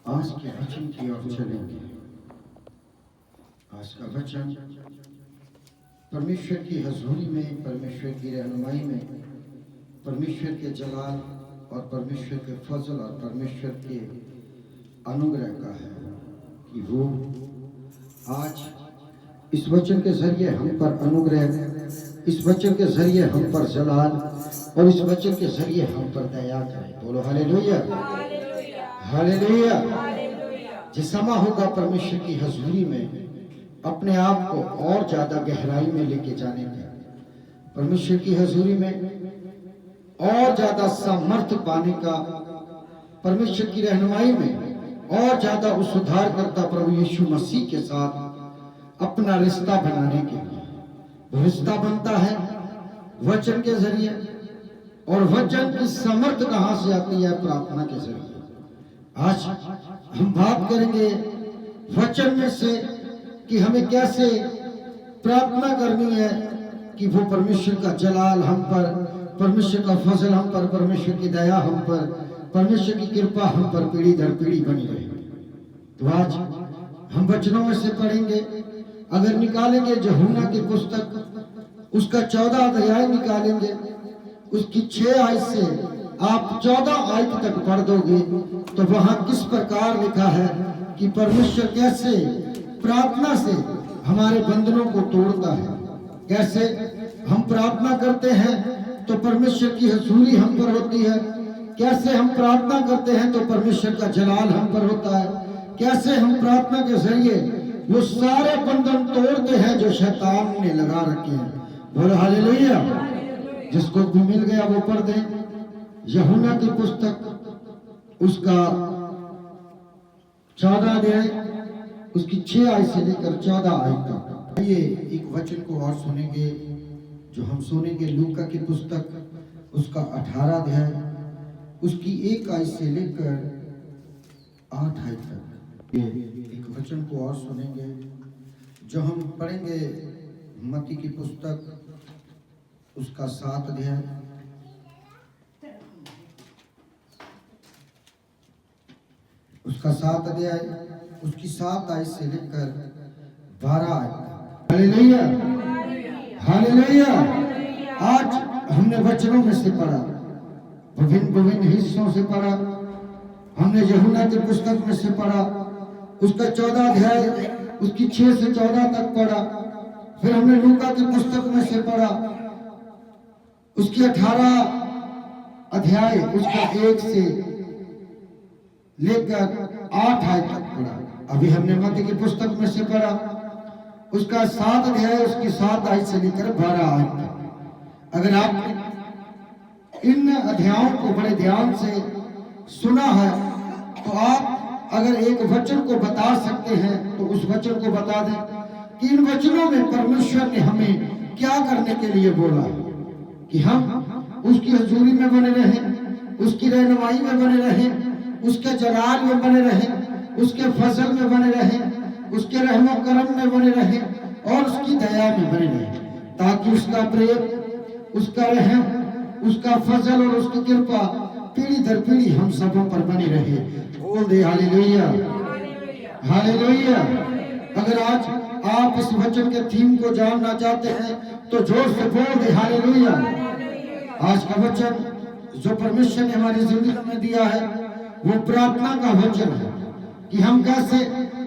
आज के वचन की ओर चलेंगे। आज का वचन परमेश्वर की हजूरी में, परमेश्वर की रहनुमाई में, परमेश्वर के जलाल और परमेश्वर के फजल और परमेश्वर के अनुग्रह का है कि वो आज इस वचन के जरिए हम पर अनुग्रह, इस वचन के जरिए हम पर जलाल और इस वचन के जरिए हम पर दया करे। बोलो हालेलुया, हालेलुया। जिस समय होगा परमेश्वर की हजूरी में अपने आप को और ज्यादा गहराई में लेके जाने का, परमेश्वर की हजूरी में और ज्यादा सामर्थ्य पाने का, परमेश्वर की रहनुमाई में और ज्यादा उस सुधार करता प्रभु यीशु मसीह के साथ अपना रिश्ता बनाने के लिए रिश्ता बनता है वचन के जरिए। और वचन की समर्थ कहां से आती है? प्रार्थना के जरिए। आज हम बात करेंगे वचन में से कि हमें कैसे प्रार्थना करनी है कि वो परमेश्वर का जलाल हम पर, परमेश्वर का फजल हम पर, परमेश्वर की दया हम पर, परमेश्वर की कृपा हम पर पीढ़ी दर पीढ़ी बनी रहे। तो आज हम वचनों में से पढ़ेंगे। अगर निकालेंगे यूहन्ना की पुस्तक, उसका 14 अध्याय निकालेंगे, उसकी 6 आयत से आप 14 आयत तक पढ़ दोगे तो वहां किस प्रकार लिखा है कि परमेश्वर कैसे प्रार्थना से हमारे बंधनों को तोड़ता है। कैसे हम प्रार्थना करते हैं तो परमेश्वर की हजूरी हम पर होती है, कैसे हम प्रार्थना करते हैं तो परमेश्वर का जलाल हम पर होता है, कैसे हम प्रार्थना के जरिए वो सारे बंधन तोड़ते हैं जो शैतान ने लगा रखे हैं। बोलो हालेलुया। जिसको भी मिल गया वो पढ़ दे। यूहन्ना की पुस्तक, उसका 14 अध्याय, उसकी 6 आयत से लेकर 14 आयत तक। ये एक वचन को और सुनेंगे जो हम सुनेंगे लूका की पुस्तक, उसका 18 अध्याय, उसकी 1 आयत से लेकर 8 आयत तक। ये एक वचन को और सुनेंगे जो हम पढ़ेंगे मत्ती की पुस्तक, उसका 7 अध्याय, उसका 7 अध्याय, उसकी 7 आयत से लेकर 12 आयत। Hallelujah, hallelujah. आज हमने वचनों में से पढ़ा, विभिन्न हिस्सों से पढ़ा। हमने यूहन्ना की पुस्तक में से पढ़ा, उसका 14 अध्याय, उसकी 6 से 14 तक पढ़ा। फिर हमने लूका की पुस्तक में से पढ़ा, उसकी 18 अध्याय, उसका 1 से लेकर 8 आयत तक पढ़ा। अभी हमने मत्ती की पुस्तक में से पढ़ा, उसका 7 अध्याय, उसकी 7 आयत से लेकर 12 आयत तक। अगर आप इन अध्यायों को बड़े ध्यान से सुना है तो आप अगर एक वचन को बता सकते हैं तो उस वचन को बता दें कि इन वचनों में परमेश्वर ने हमें क्या करने के लिए बोला कि हम उसकी हजूरी में बने रहें, उसकी रहनुमाई में बने रहें, उसके जलाल में बने रहें, उसके फजल में बने रहें, उसके रहमो करम में बने रहें और उसकी दया में बने रहें, ताकि उसका प्रेम, उसका रहम, उसका फजल और उसकी कृपा पीढ़ी दर पीढ़ी हम सबों पर बनी रहे। बोल दे हालेलुया, हालेलुया। अगर आज आप इस वचन के थीम को जानना चाहते हैं तो जोर से बोल दे हालेलुया। आज का वचन जो परमेश्वर ने हमारी जिंदगी में दिया है वो प्रार्थना का वचन है कि हम कैसे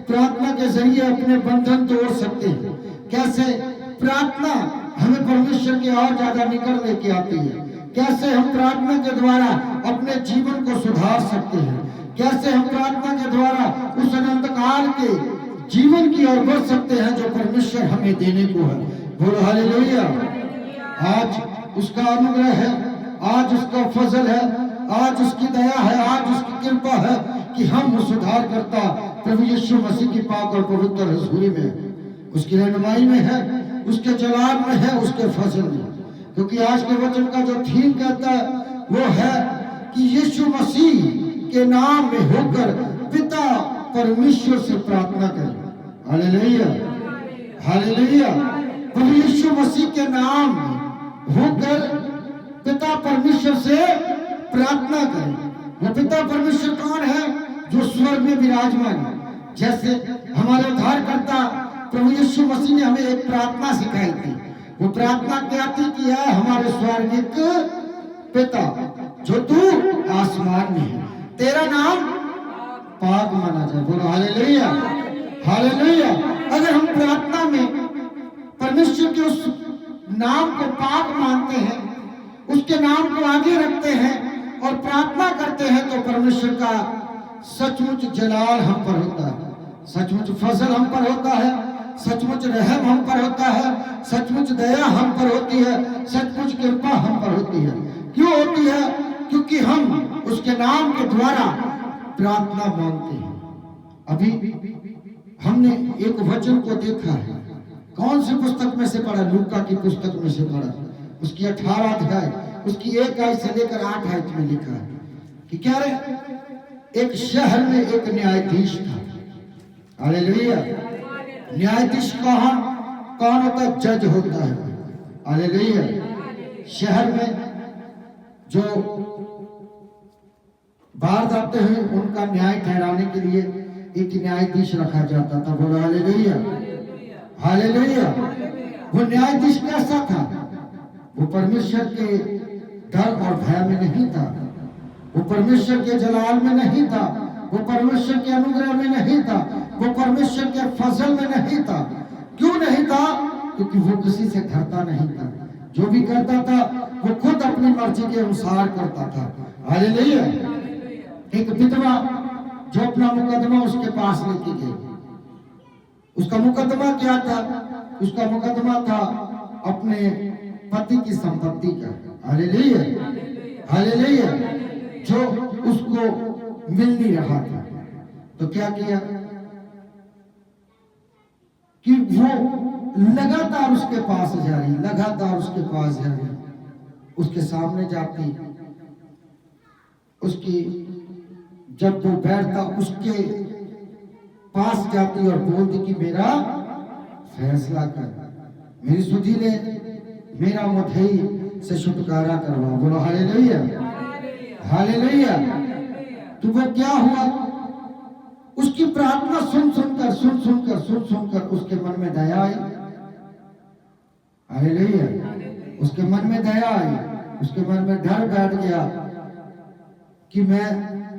प्रार्थना के जरिए अपने बंधन तोड़ सकते हैं, कैसे प्रार्थना हमें परमेश्वर के और ज्यादा निकट लेके आती है, कैसे हम प्रार्थना के द्वारा अपने जीवन को सुधार सकते हैं, कैसे हम प्रार्थना के द्वारा उस अनंत काल के जीवन की ओर बढ़ सकते हैं जो परमेश्वर हमें देने को है। बोलो हालेलुया। आज उसका अनुग्रह है, आज उसका फजल है, आज उसकी दया है, आज उसकी कृपा है कि हम सुधार करता प्रभु यीशु मसीह की पाक और पवित्र हजूरी में, उसकी रहनुमाई में है, उसके जलाल में है, उसके फजल में। क्योंकि आज के वचन का जो थीम कहता है वो है कि यीशु मसीह के नाम में होकर पिता परमेश्वर से प्रार्थना करें। Hallelujah, hallelujah. प्रभु यीशु मसीह के नाम में होकर पिता परमेश्वर से प्रार्थना करें। वो पिता परमेश्वर कौन है? जो स्वर्ग में विराजमान है। जैसे हमारे उद्धारकर्ता प्रभु यीशु मसीह ने हमें एक प्रार्थना सिखाई थी। वो प्रार्थना क्या थी कि है हमारे स्वर्गिक पिता जो तू आसमान में है, तेरा नाम पाक माना जाए। बोलो हालेलुया, हालेलुया। अगर हम प्रार्थना में परमेश्वर के उस नाम को पाक मानते हैं, उसके नाम को आगे रखते हैं और प्रार्थना करते हैं, तो परमेश्वर का सचमुच जलाल हम पर होता है, सचमुच फजल हम पर होता है, सचमुच रहम हम पर होता है, सचमुच दया हम पर होती है, सचमुच कृपा हम पर होती है। क्यों होती है? क्योंकि हम उसके नाम के द्वारा प्रार्थना मांगते हैं। अभी हमने एक वचन को देखा है, कौन सी पुस्तक में से पढ़ा? लूका की पुस्तक में से पढ़ा, उसकी 18 अध्याय, उसकी 1 आयत से लेकर 8 आयत में लिखा है कि क्या रे, एक शहर में एक न्यायाधीश था। हालेलुया। न्यायाधीश कौन होता है? जज होता है। हालेलुया। शहर में जो बाहर जाते हैं उनका न्याय ठहराने के लिए एक न्यायाधीश रखा जाता था। बोलो हालेलुया, हालेलुया। वो न्यायाधीश कैसा था? वो परमेश्वर के डर और भय में नहीं था, वो परमेश्वर के जलाल में नहीं था, वो परमेश्वर के अनुग्रह में नहीं था, वो परमेश्वर के फजल में नहीं था। क्यों नहीं था? क्योंकि वो किसी से डरता नहीं था। जो भी करता था वो खुद अपनी मर्जी के अनुसार करता था। हालेलुया। एक विधवा जो अपना मुकदमा उसके पास लेके गई, उसका मुकदमा क्या था? उसका मुकदमा था अपने पति की संपत्ति का। Hallelujah, hallelujah. जो उसको मिल नहीं रहा था, तो क्या किया कि वो लगातार उसके पास जा रही, लगातार उसके पास जा रही, उसके सामने जाती, उसकी जब वो बैठता उसके पास जाती और बोलती कि मेरा फैसला कर, मेरी सुधी ले, मेरा मुद्दई से छुटकारा करवा। बोलो हालेलुया, हालेलुया। तो वो क्या हुआ? उसकी प्रार्थना सुन सुनकर उसके मन में दया आई। हालेलुया। उसके मन में दया आई, उसके मन में डर बैठ गया कि मैं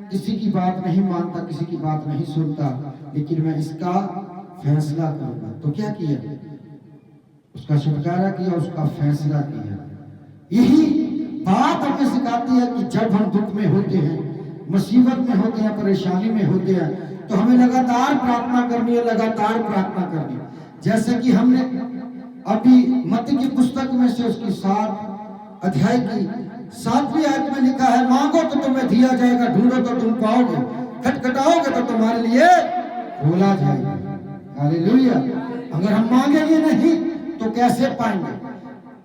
किसी की बात नहीं मानता, किसी की बात नहीं सुनता, लेकिन मैं इसका फैसला करूंगा। तो क्या किया? उसका छुटकारा किया, उसका फैसला किया। यही बात हमें सिखाती है कि जब हम दुख में होते हैं, मुसीबत में होते हैं, परेशानी में होते हैं, तो हमें लगातार प्रार्थना करनी है, लगातार प्रार्थना करनी है। जैसे कि हमने अभी मत्ती की पुस्तक में से उसकी 7 अध्याय की 7वीं आयत में लिखा है, मांगो तो तुम्हें दिया जाएगा, ढूंढो तो तुम पाओगे, खटखटाओगे तो तुम्हारे लिए खोला जाएगा। हालेलुया। अगर हम मांगेंगे नहीं तो कैसे पाएंगे?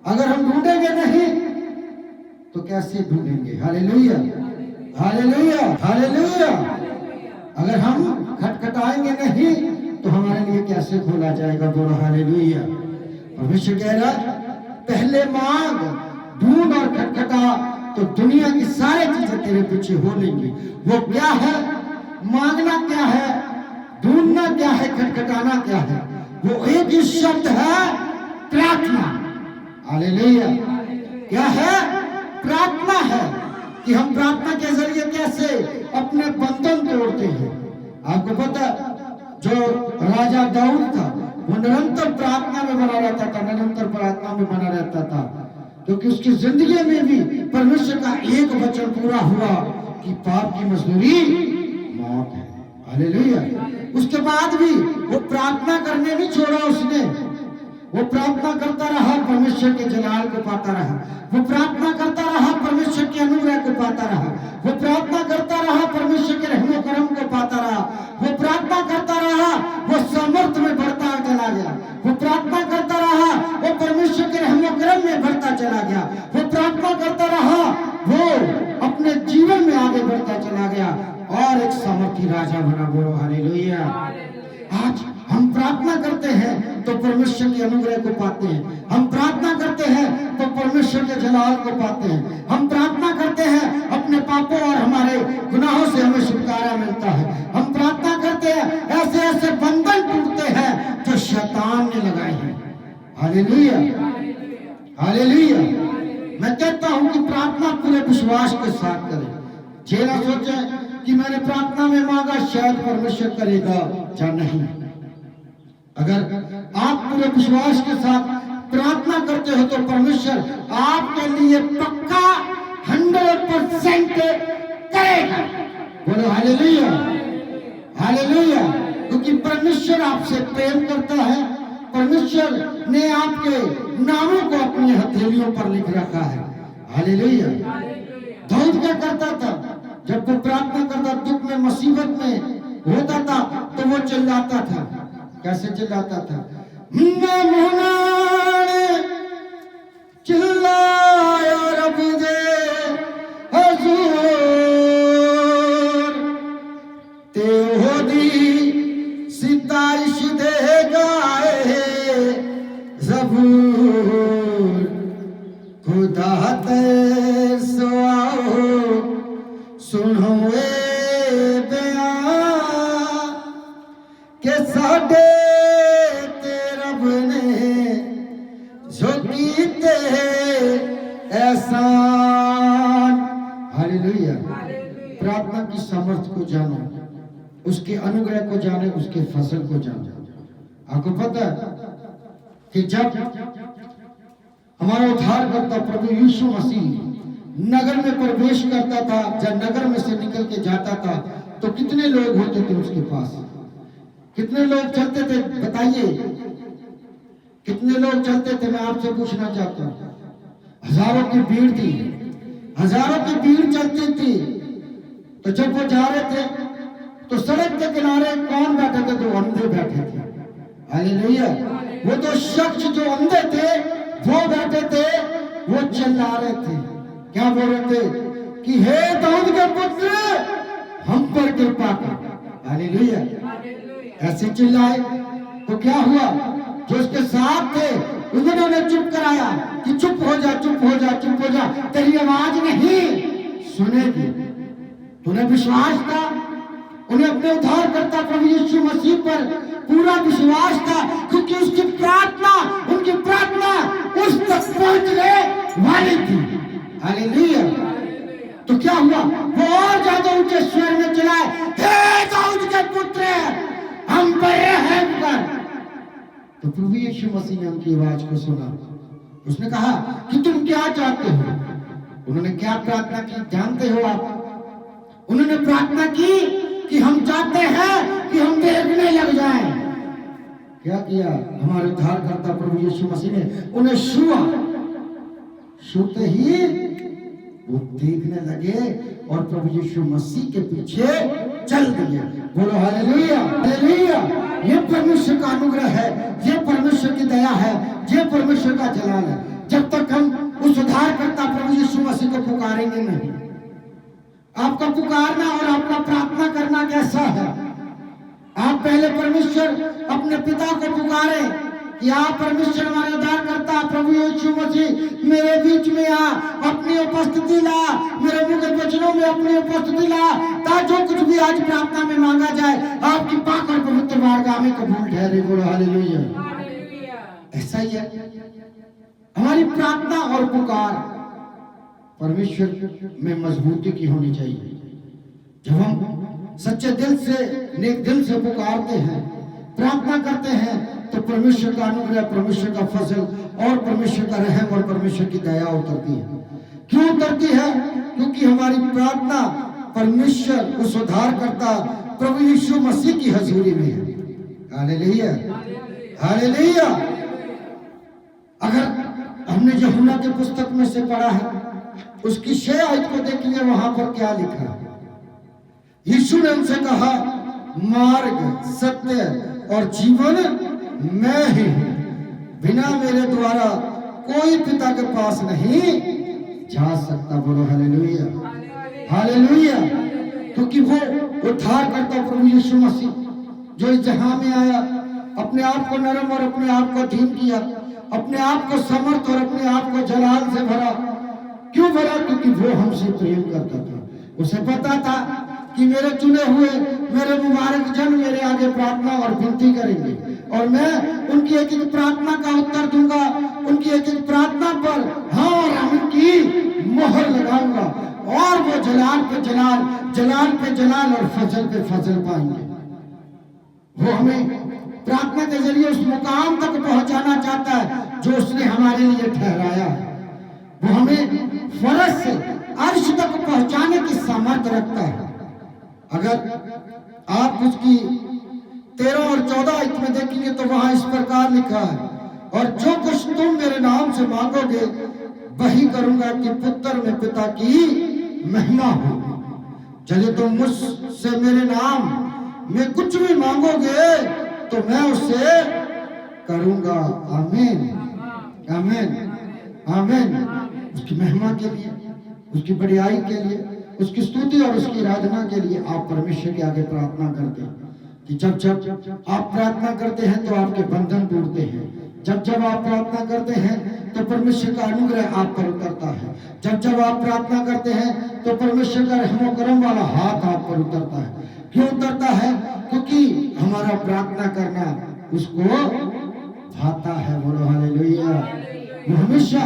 अगर हम ढूंढेंगे नहीं तो कैसे ढूंढेंगे? Hallelujah, hallelujah, hallelujah. अगर हम खटखटाएंगे नहीं तो हमारे लिए कैसे खोला जाएगा? बोलो हालेलुया। परमेश्वर कह रहा है, पहले मांग, ढूंढ और खटखटा, तो दुनिया की सारी चीजें तेरे पीछे हो लेंगी। वो क्या है? मांगना क्या है? ढूंढना क्या है? खटखटाना क्या है? वो एक ही शब्द है, प्रार्थना। हालेलुया। क्या है? प्रार्थना है। कि हम प्रार्थना के जरिए कैसे अपने बंधन तोड़ते हैं। आपको पता, जो राजा दाऊद था वो निरंतर प्रार्थना में बना रहता था, निरंतर प्रार्थना में बना रहता था, क्योंकि उसकी जिंदगी में भी परमेश्वर का एक वचन पूरा हुआ कि पाप की मजदूरी मौत है। हालेलुया। उसके बाद भी वो प्रार्थना करने नहीं छोड़ा उसने, वो प्रार्थना करता रहा, परमेश्वर के जलाल को पाता रहा, वो प्रार्थना करता रहा, परमेश्वर के अनुग्रह को पाता रहा, वो प्रार्थना करता रहा, परमेश्वर के रहमो करम को पाता रहा, वो प्रार्थना करता रहा, वो सामर्थ में बढ़ता चला गया, वो प्रार्थना करता रहा, वो परमेश्वर के रहमो करम में बढ़ता चला गया, वो प्रार्थना करता रहा, वो अपने जीवन में आगे बढ़ता चला गया और एक सामर्थी राजा बना। बोलो हालेलुया। आज हम प्रार्थना करते हैं तो परमेश्वर के अनुग्रह को पाते हैं। हम प्रार्थना करते हैं तो परमेश्वर के जलाल को पाते हैं। हम प्रार्थना करते हैं अपने पापों और हमारे गुनाहों से हमें छुटकारा मिलता है। हम प्रार्थना करते हैं, ऐसे ऐसे बंधन टूटते हैं जो शैतान ने लगाए हैं। Hallelujah, hallelujah. मैं कहता हूं कि प्रार्थना पूरे विश्वास के साथ करें। ये ना सोचे कि मैंने प्रार्थना में मांगा, शायद परमेश्वर करेगा या नहीं। अगर आप पूरे विश्वास के साथ प्रार्थना करते हो तो परमेश्वर आपके लिए पक्का 100% करेगा। बोलो हालेलुया, हालेलुया। क्योंकि परमेश्वर आपसे प्रेम करता है। परमेश्वर ने आपके नामों को अपनी हथेलियों पर लिख रखा है। हालेलुया। दाऊद क्या करता था? जब वो प्रार्थना करता, दुख में मुसीबत में होता था तो वो चिल्लाता था। कैसे चिल्लाता था? चिल्लाया रब दे हजूर ते होदी सिताइश दे गाए ज़बूर खुदा ते सुआओ सुनो बयान के साडे ते रब ने जो कीते एहसान। हालेलुया। प्रार्थना की सामर्थ्य को जानो, उसके अनुग्रह को जाने, उसके फसल को जाने। आपको पता है कि जब हमारा उद्धारकर्ता प्रभु यीशु मसीह नगर में प्रवेश करता था, जब नगर में से निकल के जाता था तो कितने लोग होते थे उसके पास? कितने लोग चलते थे? बताइए, कितने लोग चलते थे? मैं आपसे पूछना चाहता हूँ। हजारों की भीड़ थी, हजारों की भीड़ चलती थी। तो जब वो जा रहे थे तो सड़क के किनारे कौन बैठे थे? तो अंधे बैठे थे। हालेलुया। वो तो शख्स जो अंधे थे वो बैठे थे, वो चिल्ला रहे थे। क्या बोल रहे थे? कि हे दाऊद के पुत्र, हम पर कृपा कर। हालेलुया। ऐसे चिल्लाए तो क्या हुआ? जो उसके साथ थे उन्होंने चुप कराया कि चुप हो जा, चुप हो जा, चुप हो जा, तेरी आवाज नहीं सुनेगी। उन्हें विश्वास था, उन्हें अपने उद्धारकर्ता प्रभु यीशु मसीह पर पूरा विश्वास था, क्योंकि उसकी प्रार्थना, उनकी प्रार्थना उस तक पहुंचने वाली थी। हालेलुया। तो क्या हुआ? वो और ज्यादा ऊंचे स्वर में चिल्लाए, हे दाऊद के पुत्र, हम पर रहम कर। तो प्रभु यीशु मसीह ने उनकी आवाज को सुना। उसने कहा कि तुम क्या चाहते हो? उन्होंने क्या प्रार्थना की जानते हो आप? उन्होंने प्रार्थना की कि हम चाहते हैं कि हम देखने लग जाएं। क्या किया हमारे उद्धारकर्ता प्रभु यीशु मसीह ने? उन्हें छुआ। छूते ही वो देखने लगे और प्रभु यीशु मसीह के पीछे चल दिए। बोलो हालेलुया, हालेलुया। ये परमेश्वर का अनुग्रह है, ये परमेश्वर की दया है, ये परमेश्वर का जलाल है। जब तक हम उस उद्धारकर्ता प्रभु यीशु मसीह को पुकारेंगे नहीं। आपका पुकारना और आपका प्रार्थना करना कैसा है? आप पहले परमेश्वर अपने पिता को पुकारे कि आप परमेश्वर हमारे उद्धारकर्ता प्रभु यीशु मसीह मेरे बीच में आ, अपनी उपस्थिति ला, मेरे मुख के वचनों में अपनी उपस्थिति ला, ताकि जो कुछ भी आज प्रार्थना में मांगा जाए आपकी पाक और पवित्र मार्ग में कबूल ठहरे। बोलो हालेलुया। ऐसा ही है हमारी प्रार्थना और पुकार परमेश्वर में मजबूती की होनी चाहिए। जब हम सच्चे दिल से, नेक दिल से पुकारते हैं, प्रार्थना करते हैं, तो परमेश्वर का अनुग्रह, परमेश्वर का फजल और परमेश्वर का रहम और परमेश्वर की दया उतरती है। क्यों उतरती है? क्योंकि हमारी प्रार्थना परमेश्वर उस उद्धारकर्ता प्रभु यीशु मसीह की हजूरी में है। Hallelujah, hallelujah. अगर हमने यूहन्ना की पुस्तक में से पढ़ा है, उसकी 6 आयत को देखिए, वहां पर क्या लिखा है। यीशु ने उनसे कहा, मार्ग, सत्य और जीवन मैं ही हूं, बिना मेरे द्वारा कोई पिता के पास नहीं जा सकता। बोलो हालेलुया, हालेलुया। क्योंकि वो उद्धारकर्ता प्रभु यीशु मसीह जो इस जहां में आया, अपने आप को नरम और अपने आप को धीम किया, अपने आप को समर्थ और अपने आप को जलाल से भरा। क्यों भरा? क्योंकि वो हमसे प्रेम करता था। उसे पता था कि मेरे चुने हुए, मेरे मुबारक जन मेरे आगे प्रार्थना और विनती करेंगे और मैं उनकी एक एक प्रार्थना का उत्तर दूंगा, उनकी एक एक प्रार्थना पर हाँ और आमीन की मोहर लगाऊंगा और वो जलाल पे जलाल, जलाल पे जलाल और फजल पे फजल पाएंगे। वो हमें प्रार्थना के जरिए उस मुकाम तक पहुंचाना चाहता है जो उसने हमारे लिए ठहराया है। वो हमें फरज से अर्श तक पहुंचाने की सामर्थ्य रखता है। अगर आप उसकी 13 और 14 आयत में देखेंगे तो वहां इस प्रकार लिखा है, और जो कुछ तुम मेरे नाम से मांगोगे वही करूंगा कि पुत्र में पिता की महिमा हो। चलिए तुम मुझसे मेरे नाम में कुछ भी मांगोगे तो मैं उसे करूंगा। आमीन, आमीन, आमीन। उसकी महिमा के लिए, उसकी बड़ाई के लिए, उसकी स्तुति और उसकी आराधना के लिए आप परमेश्वर के आगे प्रार्थना करते हैं। कि जब जब आप प्रार्थना करते हैं तो आपके बंधन टूटते हैं। जब जब आप प्रार्थना करते हैं तो परमेश्वर का अनुग्रह आप पर उतरता है। जब जब आप प्रार्थना करते हैं तो परमेश्वर का रहमो करम वाला हाथ आप पर उतरता है। क्यों उतरता है? क्योंकि हमारा प्रार्थना करना उसको भाता है। बोलो हालेलुया। वो हमेशा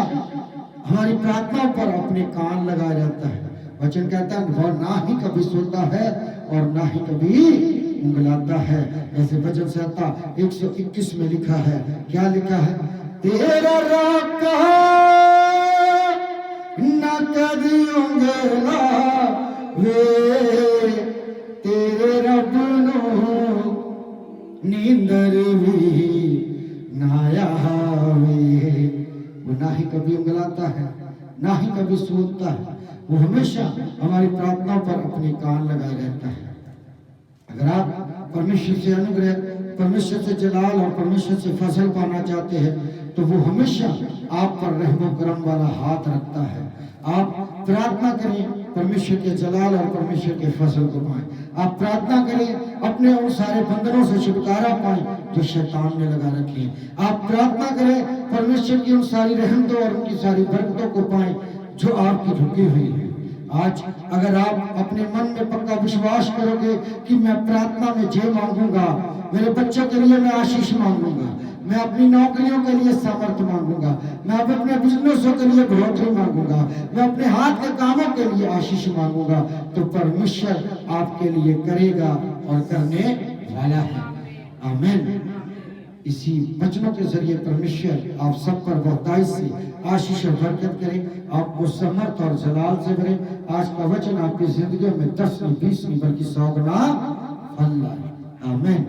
हमारी प्रार्थनाओं पर अपने कान लगा रहता है। वचन कहता है वह ना ही कभी सुनता है और ना ही कभी उंगलाता है। ऐसे वचन से आता 121 में लिखा है, क्या लिखा है? तेरा राका ना कभी उंगला वे, तेरे रब नो नींदर भी नाया वे। वो ना ही कभी उंगलाता है, ना ही कभी सूंघता है। वो हमेशा हमारी प्रार्थनाओं पर अपने कान लगाए रहता है। अगर आप परमेश्वर से अनुग्रह, परमेश्वर से जलाल और परमेश्वर से फसल पाना चाहते हैं तो वो हमेशा आप पर रहमो करम वाला हाथ रखता है। आप प्रार्थना करें परमेश्वर के जलाल और परमेश्वर के फसल को पाएं। आप प्रार्थना करें अपने उन सारे बंधनों से छुटकारा पाएं जो शैतान ने लगा रखे हैं। आप प्रार्थना करें परमेश्वर की उन सारी रहमतों और उनकी सारी बरकतों को पाएं जो आपकी रुकी हुई है। आज अगर आप अपने मन में पक्का विश्वास करोगे कि मैं प्रार्थना में जे मांगूंगा, मेरे बच्चों के लिए मैं आशीष मांगूंगा, मैं अपनी नौकरियों के लिए सामर्थ्य मांगूंगा, मैं अपने बिजनेसों के लिए बढ़ोतरी मांगूंगा, मैं अपने हाथ के कामों के लिए आशीष मांगूंगा, तो परमेश्वर आपके लिए करेगा और करने वाला है। आमीन। इसी वचनों के जरिए परमेश्वर आप सब पर बहुतायत से आशीष और बरकत करे, आपको समर्थ और जलाल से भरे। आज का वचन आपकी जिंदगी में 10 नहीं 20 नहीं बल्कि 100 गुना फल लाए। आमीन।